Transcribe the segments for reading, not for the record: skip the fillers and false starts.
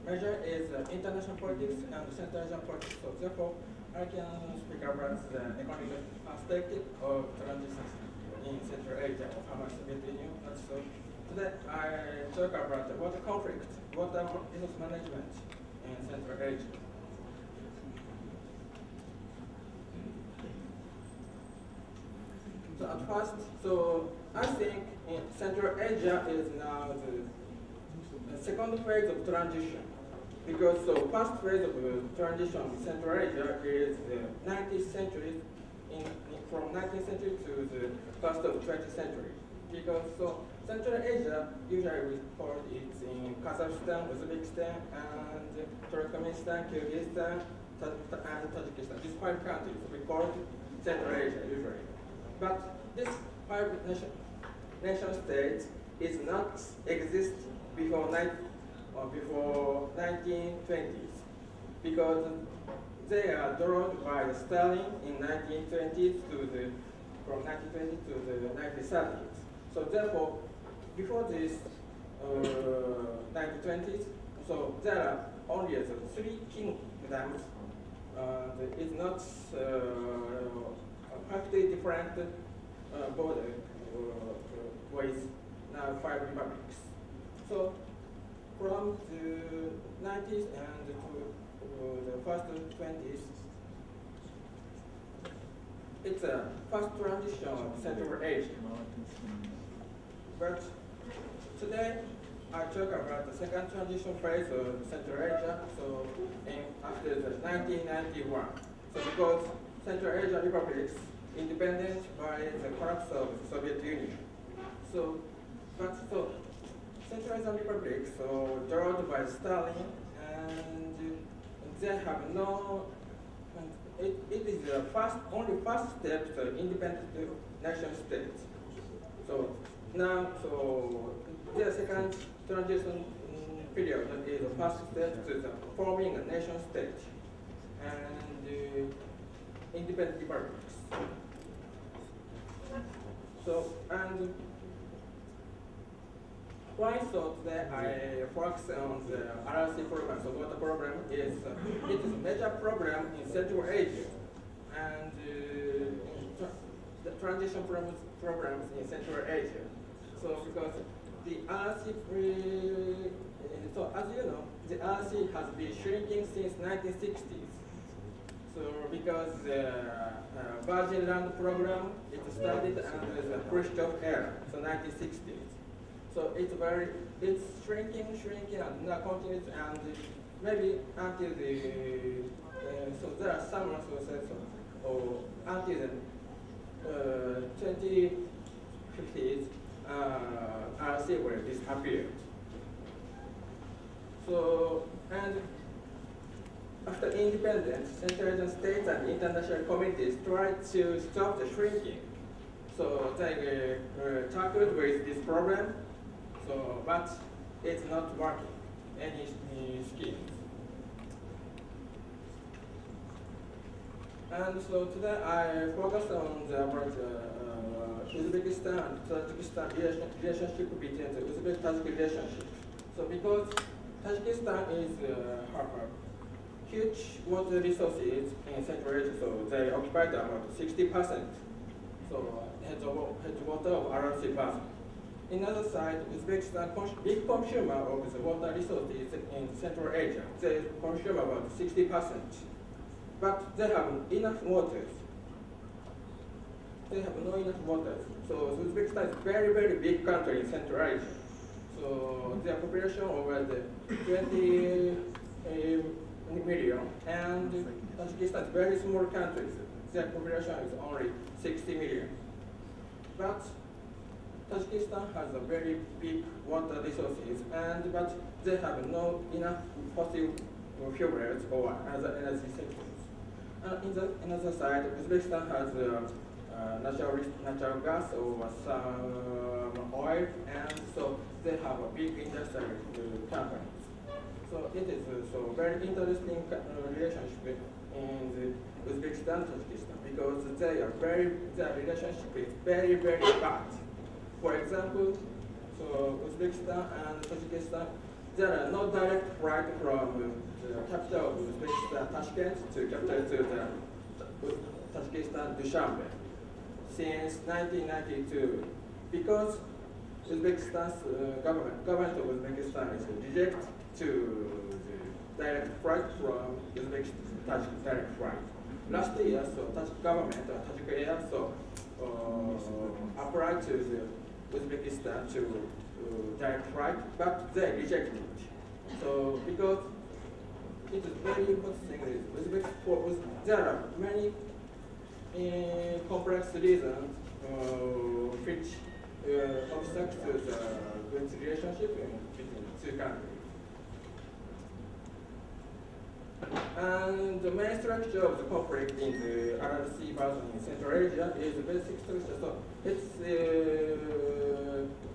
major is international politics and Central Asian politics. So therefore, I can speak about the economic perspective of transitions in Central Asia or former Soviet Union. And so today I talk about water conflict, water resource management in Central Asia. So at first, so I think in Central Asia is now the second phase of transition. Because so first phase of transition in Central Asia is the 19th century, from 19th century to the first of 20th century. Because so Central Asia usually we call it in Kazakhstan, Uzbekistan, and Turkmenistan, Kyrgyzstan, and Tajikistan. These 5 countries we call Central Asia usually. But this 5 nation states is not exist before 1920s, because they are drawn by Stalin in 1920s from 1920 to the 1930s. So therefore, before this 1920s, so there are only 3 kingdoms. It's not practically different border with now 5 republics. So from the 90s and to the first 20s, it's a fast transition of Central Asia. But today, I talk about the second transition phase of Central Asia, so after the 1991. So because Central Asian republics independent by the collapse of the Soviet Union. So Central Asian republics, so drawn by Stalin, and they have no. It is the only first step to independent nation states. So now, so the second transition period is the first step to the forming a nation state and independent republics. So, and why so today I focus on the RRC program, so water program is, it is a major program in Central Asia, and the transition programs in Central Asia. So because the RRC, so as you know, the RRC has been shrinking since 1960s. So because the Virgin Land program, it started under the Khrushchev era, so 1960s. So it's shrinking, and now continues, and maybe until the, so there are some resources, or until the 2050s, RC will disappear. So, and after independence, Central Asian states and international communities tried to stop the shrinking. So they tackled with this problem, so, but it's not working, any schemes. And so today I focus on about Uzbekistan and Tajikistan relationship between the Uzbek-Tajik relationship. So because Tajikistan is huge water resources in Central Asia, so they occupied about 60%. So has water of around 3%. In other side, Uzbekistan big consumer of the water resources in Central Asia. They consume about 60%, but they have enough waters. They have no enough waters. So Uzbekistan is a very, very big country in Central Asia. So their population over the 20 million, and Tajikistan is a very small country. Their population is only 60 million. But Tajikistan has a very big water resources, but they have no enough fossil fuels or other energy sectors. And in the other side, Uzbekistan has natural gas or some oil, and so they have a big industrial companies. So it is so very interesting relationship in the Uzbekistan and Tajikistan, because their relationship is very, very bad. For example, so Uzbekistan and Tajikistan there are no direct flight from the capital of Uzbekistan, Tashkent, to capital to the Tajikistan, Dushanbe, since 1992, because Uzbekistan's government of Uzbekistan is reject to the direct flight from Uzbekistan, Tajik direct flight. Last year, so Tajik government or Tajik Air so applied to the Uzbekistan to direct flight, but they rejected it. So because it is very important thing is there are many complex reasons which obstruct the good relationship between the two countries. And the main structure of the conflict in the RRC basin in Central Asia is the basic structure. So it's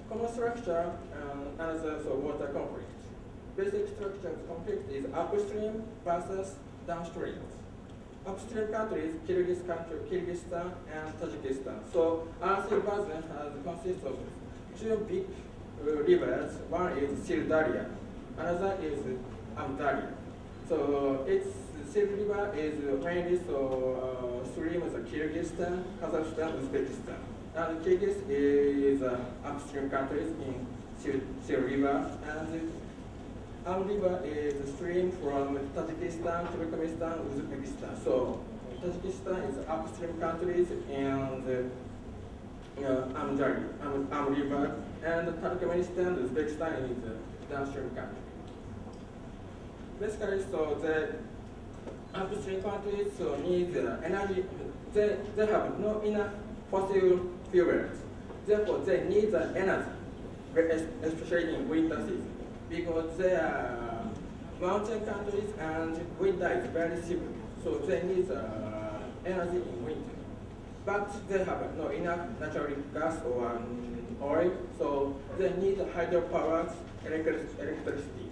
common structure and as a water conflict. Basic structure of the conflict is upstream versus downstream. Upstream countries, Kyrgyzstan and Tajikistan. So RRC basin consists of two big rivers. One is Sirdarya, another is Amdarya. So its Sil River is mainly stream of Kyrgyzstan, Kazakhstan, Uzbekistan. And Kyrgyz is upstream countries in Sil River, and Am River is a stream from Tajikistan, Turkmenistan, Uzbekistan. So Tajikistan is upstream countries and Am River, and Turkmenistan, Uzbekistan is a downstream country. Basically, so the upstream countries need energy. They have no enough fossil fuels. Therefore, they need the energy, especially in winter season, because they are mountain countries and winter is very severe. So they need energy in winter. But they have no enough natural gas or oil, so they need hydropower, electricity.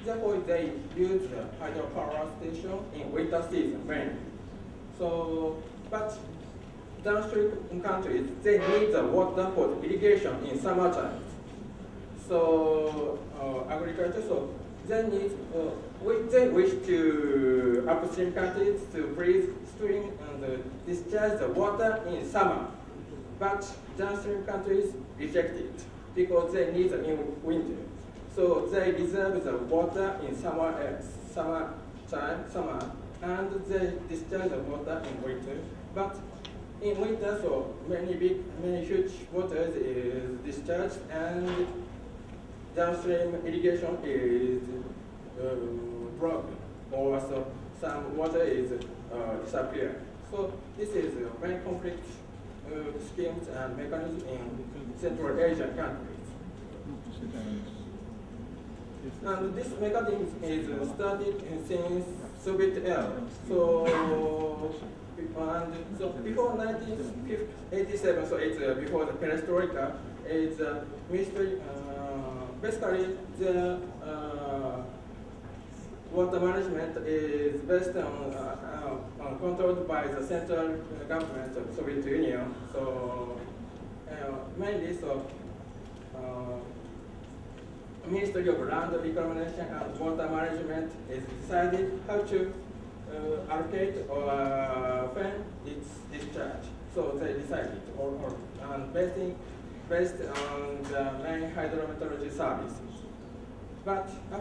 Therefore, they use the hydropower station in winter season mainly. So, but downstream countries, they need the water for irrigation in summer times. So, agriculture, so they need, they wish to upstream countries to freeze stream and discharge the water in summer. But downstream countries reject it because they need it in winter. So they reserve the water in summer, and they discharge the water in winter. But in winter, so many huge waters is discharged, and downstream irrigation is broken, or so some water is disappeared. So this is a main conflict schemes and mechanisms in Central Asian countries. And this mechanism is started since Soviet era. So, so before 1987, so it's before the perestroika, it's mystery. Basically, the water management is based on controlled by the central government of the Soviet Union. So mainly, so Ministry of Land Reclamation and Water Management is decided how to allocate or fund its discharge. So they decided, and based on the main hydrometeorology services. But